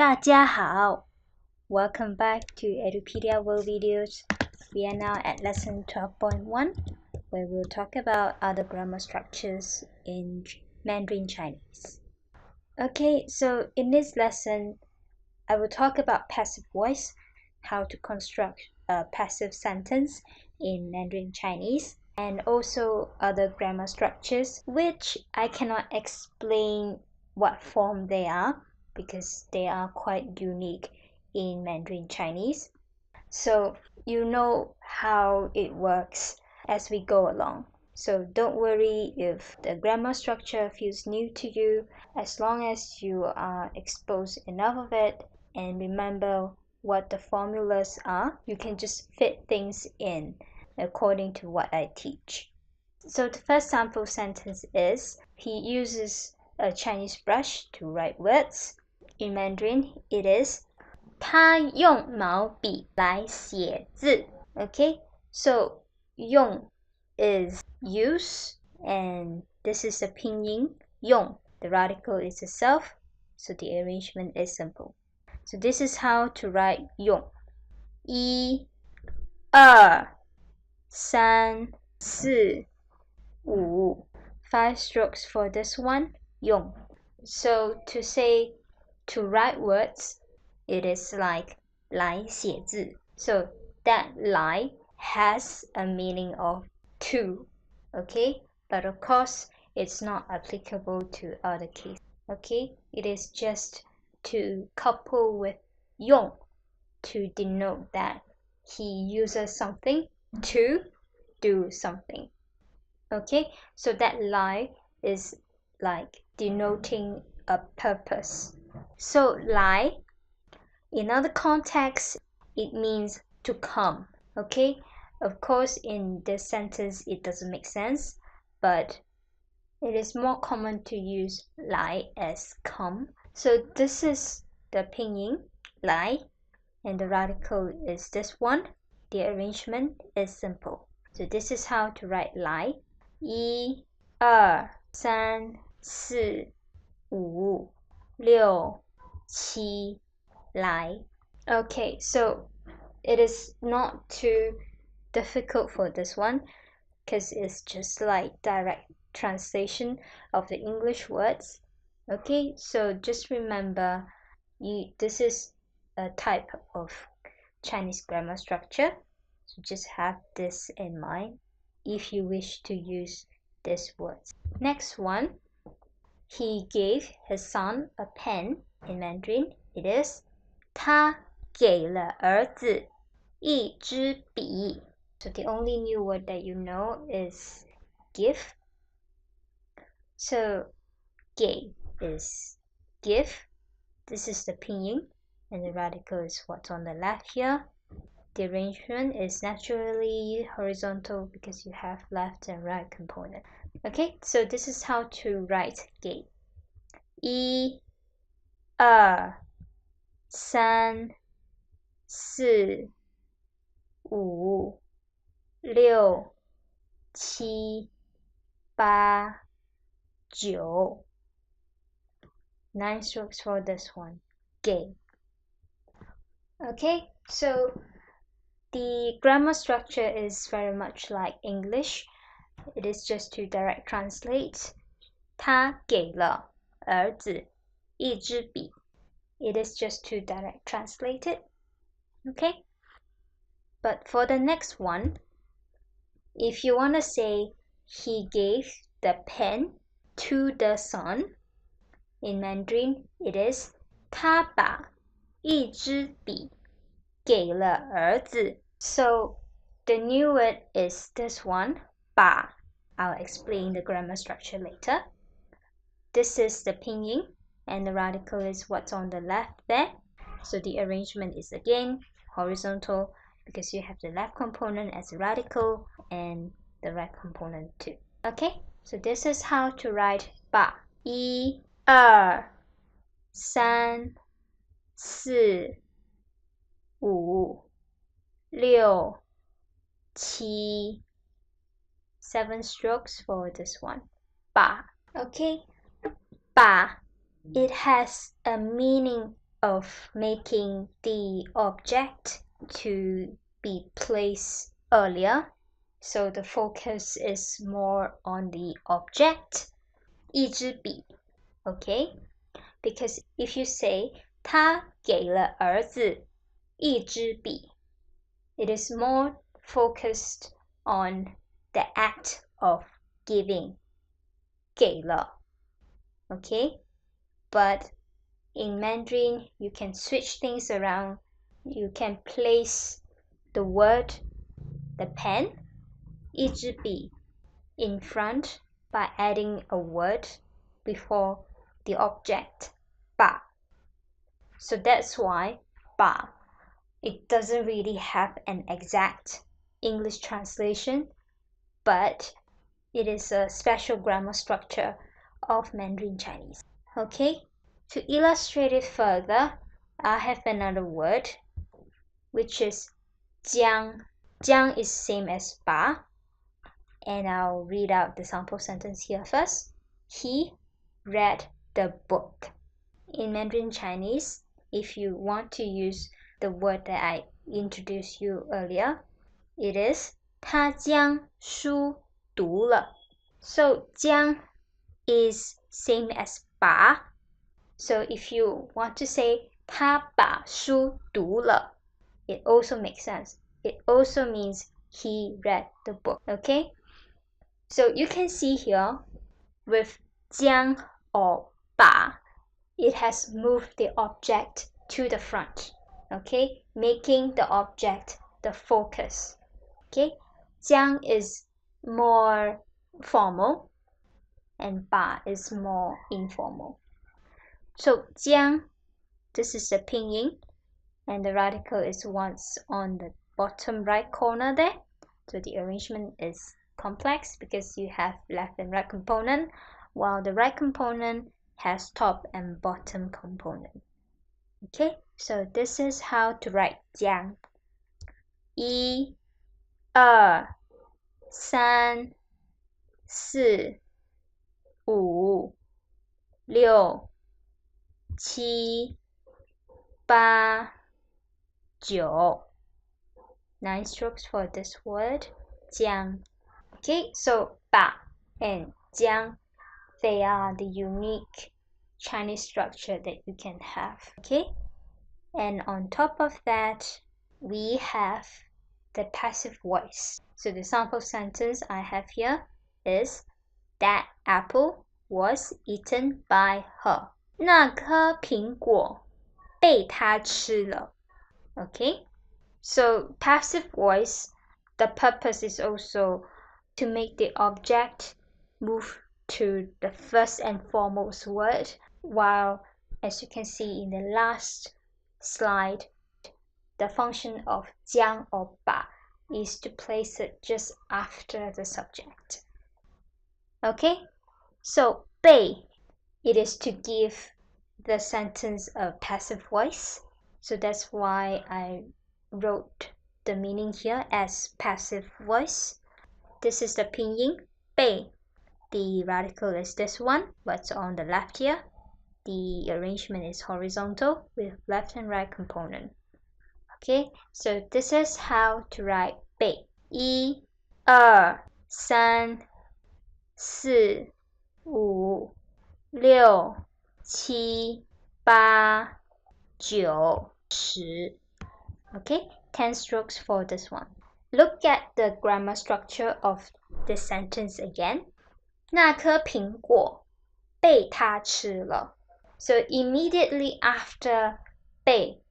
大家好 Welcome back to Edupedia World Videos. We are now at lesson 12.1 where we'll talk about other grammar structures in Mandarin Chinese. Okay, so in this lesson, I will talk about passive voice, how to construct a passive sentence in Mandarin Chinese, and also other grammar structures, which I cannot explain what form they are because they are quite unique in Mandarin Chinese. So you know how it works as we go along. So don't worry if the grammar structure feels new to you, as long as you are exposed enough of it and remember what the formulas are, you can just fit things in according to what I teach. So the first sample sentence is, he uses a Chinese brush to write words. In Mandarin, it is 他用毛笔来写字. Okay, so 用 is use, and this is the pinyin 用. The radical is itself, so the arrangement is simple. So this is how to write 用. 1、2、3、4、5. 5 strokes for this one, 用. So to say to write words, it is like 来写字. So that 来 has a meaning of to, okay? But of course, it's not applicable to other cases, okay? It is just to couple with 用 to denote that he uses something to do something. Okay, so that 来 is like denoting a purpose. So 来, in other contexts, it means to come. Okay, of course, in this sentence, it doesn't make sense, but it is more common to use 来 as come. So this is the pinyin 来, and the radical is this one. The arrangement is simple. So this is how to write 来. 1、2、3、4、5、6、7、来. Okay, so it is not too difficult for this one because it's just like direct translation of the English words. Okay, so just remember, this is a type of Chinese grammar structure, so just have this in mind if you wish to use these words. Next one, he gave his son a pen. In Mandarin, it is 他给了儿子一支笔. So the only new word that you know is give. So 给 is give. This is the pinyin, and the radical is what's on the left here. The arrangement is naturally horizontal because you have left and right component. Okay, so this is how to write 给. 1、2、3、4、5、6、7、8、9. 9 strokes for this one. 给. Okay, so the grammar structure is very much like English. It is just to direct translate. 他给了儿子一支笔. It is just to direct translate it. Okay? But for the next one, if you want to say he gave the pen to the son, in Mandarin it is 他把一支笔给了儿子. So the new word is this one, 把. I'll explain the grammar structure later. This is the pinyin, and the radical is what's on the left there. So the arrangement is again horizontal because you have the left component as a radical and the right component too. Okay, so this is how to write 把. 1、2、3、4、5、6、7. 7 strokes for this one. 把. Okay, 把. It has a meaning of making the object to be placed earlier, so the focus is more on the object. 一支笔 okay, because if you say 他给了儿子一支笔, it is more focused on the act of giving, 给了 okay, but in Mandarin you can switch things around. You can place the word, the pen, 一支笔 in front by adding a word before the object, 把. So that's why 把, it doesn't really have an exact English translation, but it is a special grammar structure of Mandarin Chinese. Okay, to illustrate it further, I have another word, which is 将. 将 is same as 把, and I'll read out the sample sentence here first. He read the book. In Mandarin Chinese, if you want to use the word that I introduced you earlier, it is 他将书读了. So 将 is same as 把. So if you want to say 他把书读了, it also makes sense. It also means he read the book. Okay? So you can see here with 将 or 把, it has moved the object to the front, okay, making the object the focus. Okay, 将 is more formal and 把 is more informal. So 将, this is the pinyin, and the radical is once on the bottom right corner there. So the arrangement is complex because you have left and right component, while the right component has top and bottom component. Okay, so this is how to write 将. 1 2 3 4 5 6 7 8 9. 9 strokes for this word, 将. Okay, so 把 and 将, they are the unique Chinese structure that you can have. Okay, and on top of that, we have the passive voice. So the sample sentence I have here is, that apple was eaten by her. 那颗苹果被她吃了. Okay, so passive voice, the purpose is also to make the object move to the first and foremost word, while as you can see in the last slide, the function of 将 or 把 is to place it just after the subject. Okay, so 被, it is to give the sentence a passive voice. So that's why I wrote the meaning here as passive voice. This is the pinyin, 被. The radical is this one, what's on the left here. The arrangement is horizontal with left and right component. Okay, so this is how to write 被. 1 2 3 4 5 6 7 8 9 10. Okay, 10 strokes for this one. Look at the grammar structure of this sentence again. 那颗苹果被他吃了. So immediately after 被,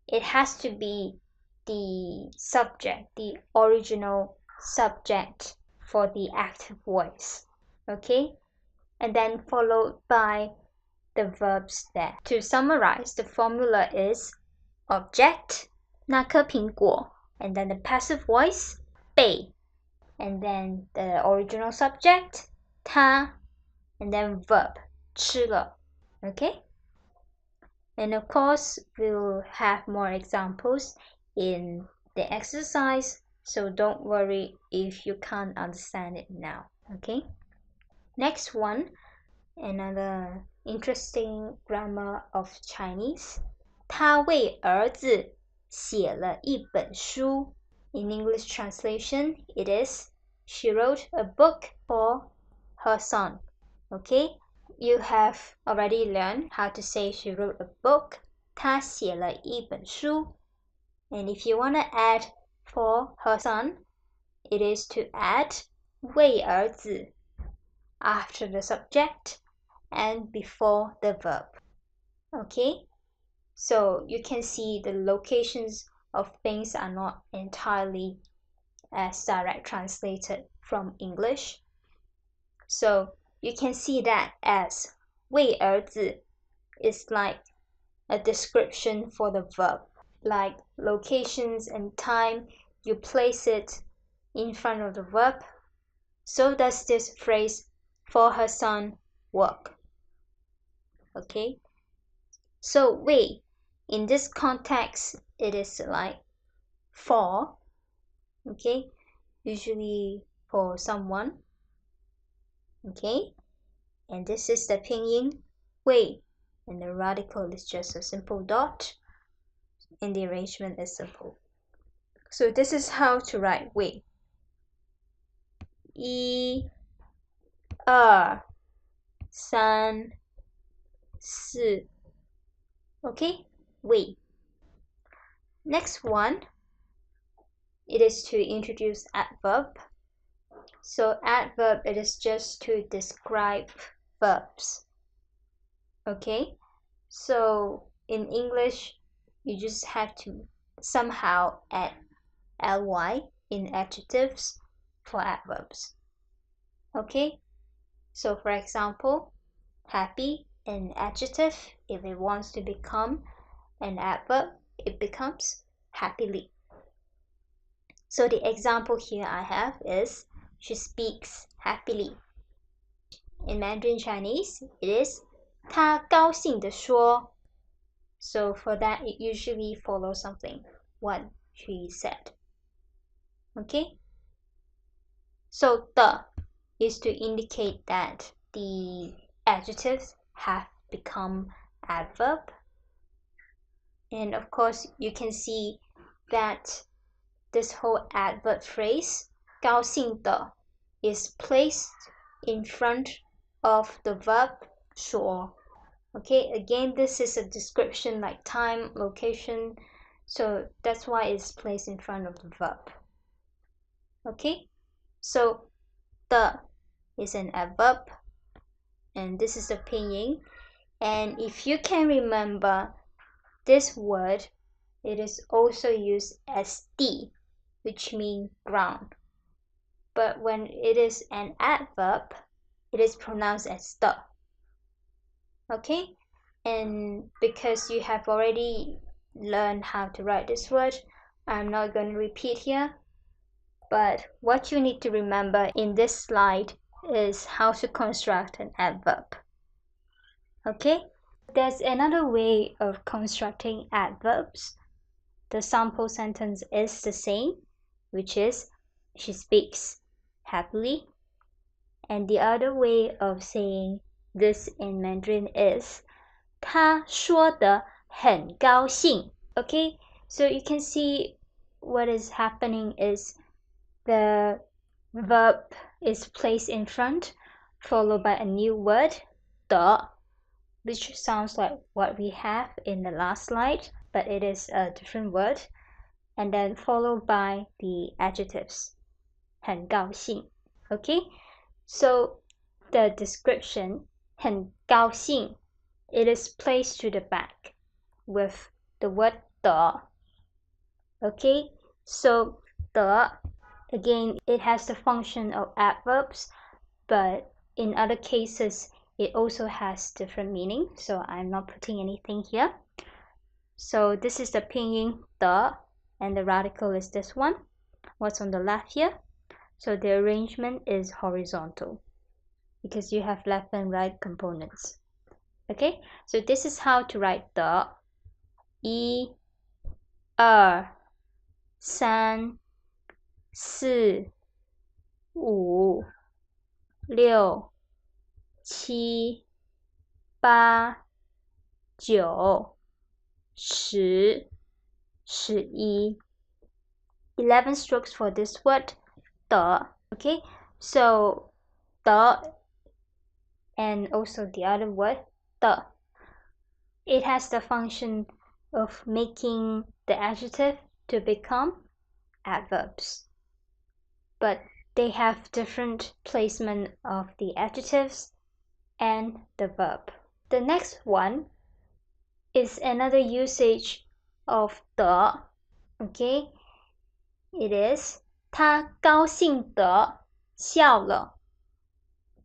it has to be the subject, the original subject for the active voice. Okay, and then followed by the verbs there. To summarize, the formula is object, 那颗苹果, and then the passive voice, 被, and then the original subject, 他, and then verb, 吃了. Okay, and of course we'll have more examples in the exercise, so don't worry if you can't understand it now. Okay, next one, another interesting grammar of Chinese. 她为儿子写了一本书。In English translation, it is, she wrote a book for her son. Okay, you have already learned how to say she wrote a book. 她写了一本书。And if you want to add for her son, it is to add 为儿子 after the subject and before the verb. Okay, so you can see the locations of things are not entirely as direct translated from English. So you can see that as 为儿子 is like a description for the verb. Like locations and time, you place it in front of the verb. So does this phrase for her son work. Okay, so 为 in this context, it is like for, okay, usually for someone. Okay, and this is the pinyin 为, and the radical is just a simple dot, and the arrangement is simple. So this is how to write 为. 1、2、3、4. Okay, 为. Next one, it is to introduce adverb. So adverb, it is just to describe verbs. Okay, so in English, you just have to somehow add ly in adjectives for adverbs. Okay, so for example, happy, an adjective, if it wants to become an adverb, it becomes happily. So the example here I have is she speaks happily. In Mandarin Chinese, it is 她高兴地说. So for that, it usually follows something, what she said. Okay? So 的 is to indicate that the adjectives have become adverb. And of course, you can see that this whole adverb phrase 高兴的 is placed in front of the verb 说. Okay, again, this is a description like time, location, so that's why it's placed in front of the verb. Okay, so 的 is an adverb, and this is the pinyin. And if you can remember this word, it is also used as 地, which means ground. But when it is an adverb, it is pronounced as 的. Okay, and because you have already learned how to write this word, I'm not going to repeat here. But what you need to remember in this slide is how to construct an adverb. Okay, there's another way of constructing adverbs. The sample sentence is the same, which is she speaks happily. And the other way of saying this in Mandarin is 她说得很高兴. Okay, so you can see what is happening is the verb is placed in front, followed by a new word, 的, which sounds like what we have in the last slide, but it is a different word, and then followed by the adjectives, 很高兴. Okay, so the description, 很高兴, it is placed to the back with the word 的. Okay, so 的, again, it has the function of adverbs, but in other cases, it also has different meaning, so I'm not putting anything here. So this is the pinyin 的, and the radical is this one. What's on the left here? So the arrangement is horizontal because you have left and right components. Okay, so this is how to write 的. 1、2、3、4、5、6、7、8、9、11 strokes for this word, 的. Okay, so 的 and also the other word, 的. It has the function of making the adjective to become adverbs, but they have different placement of the adjectives and the verb. The next one is another usage of 的. Okay, it is 他高兴地笑了.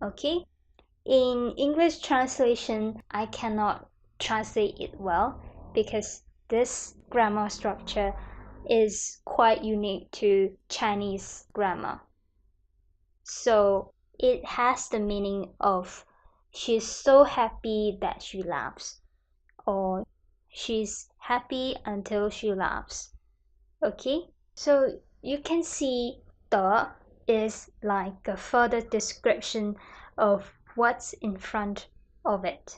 Okay, in English translation, I cannot translate it well because this grammar structure is quite unique to Chinese grammar. So it has the meaning of she's so happy that she laughs, or she's happy until she laughs. Okay, so you can see 的 is like a further description of what's in front of it,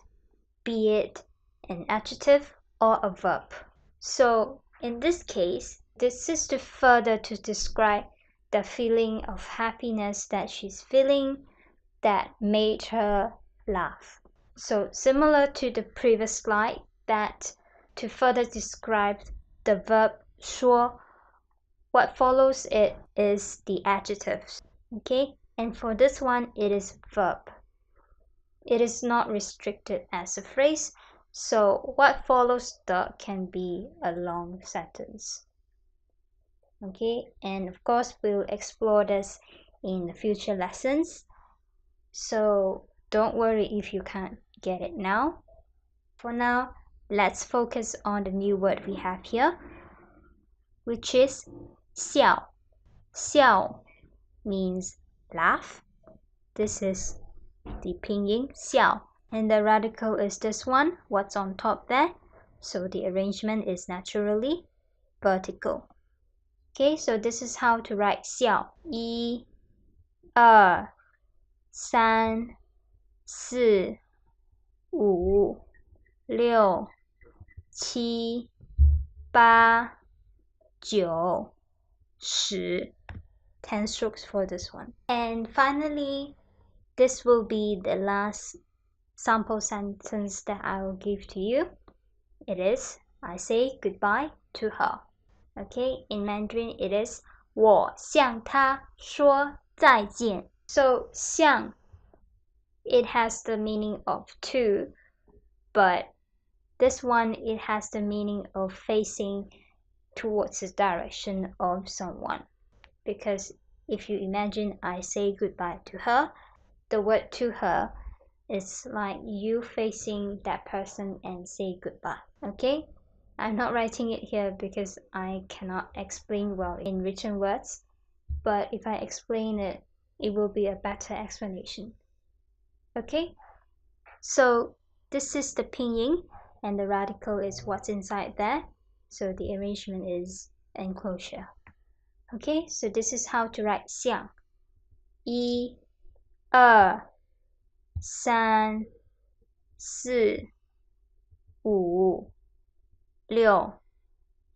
be it an adjective or a verb. So in this case, this is to further to describe the feeling of happiness that she's feeling that made her laugh. So similar to the previous slide, that to further describe the verb 说, what follows it is the adjectives. Okay, and for this one, it is verb. It is not restricted as a phrase, so what follows 的 can be a long sentence. Okay, and of course we'll explore this in the future lessons, so don't worry if you can't get it now. For now, let's focus on the new word we have here, which is 笑. 笑 means laugh. This is the pinyin 笑, and the radical is this one, what's on top there, so the arrangement is naturally vertical. Okay, so this is how to write 笑. 1 2 3 4 5 6 7 8 9 10. 10 strokes for this one. And finally, this will be the last sample sentence that I will give to you. It is, I say goodbye to her. Okay, in Mandarin it is 我向她说再见. So 向, it has the meaning of to, but this one, it has the meaning of facing towards the direction of someone. Because if you imagine I say goodbye to her, the word to her is like you facing that person and say goodbye. Okay, I'm not writing it here because I cannot explain well in written words, but if I explain it, it will be a better explanation. Okay, so this is the pinyin, and the radical is what's inside there, so the arrangement is enclosure. Okay, so this is how to write 像. 1 2 3 4 5 6.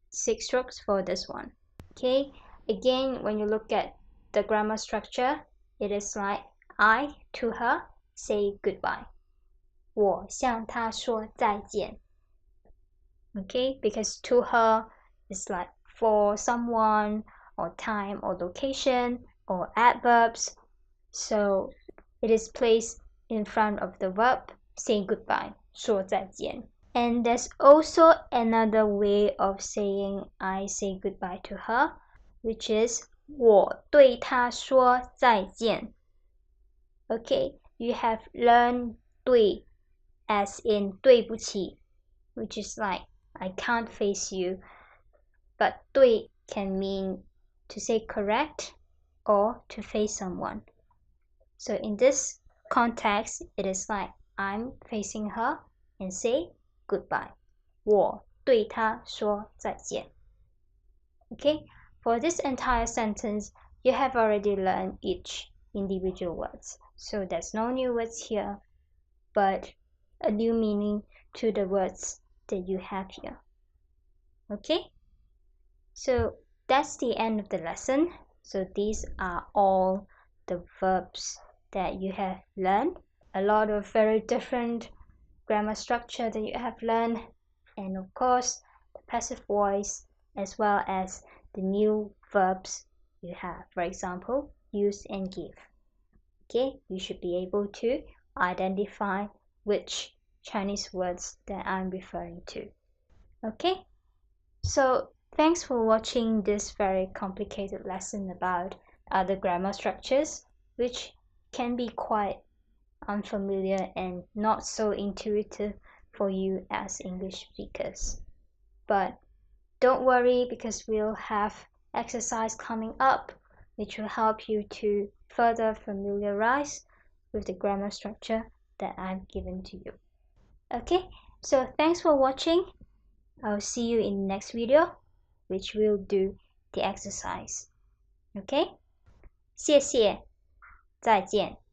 6 strokes for this one. Okay, again, when you look at the grammar structure, it is like I to her say goodbye. 我向她说再见. Okay, because to her is like for someone, or time, or location, or adverbs. So it is placed in front of the verb say goodbye, 说再见. And there's also another way of saying I say goodbye to her, which is 我对她说再见. Okay, you have learned 对 as in 对不起, which is like I can't face you, but 对 can mean to say correct or to face someone. So in this context, it is like I'm facing her and say goodbye. 我对她说再见. Okay, for this entire sentence, you have already learned each individual words. So there's no new words here, but a new meaning to the words that you have here. Okay, so that's the end of the lesson. So these are all the verbs that you have learned. A lot of very different grammar structure that you have learned, and of course the passive voice, as well as the new verbs you have. For example, use and give. Okay, you should be able to identify which Chinese words that I'm referring to. Okay, so thanks for watching this very complicated lesson about other grammar structures, which can be quite unfamiliar and not so intuitive for you as English speakers. But don't worry, because we'll have exercise coming up which will help you to further familiarize with the grammar structure that I've given to you. Okay, so thanks for watching. I'll see you in the next video, which will do the exercise. Okay, 谢谢，再见。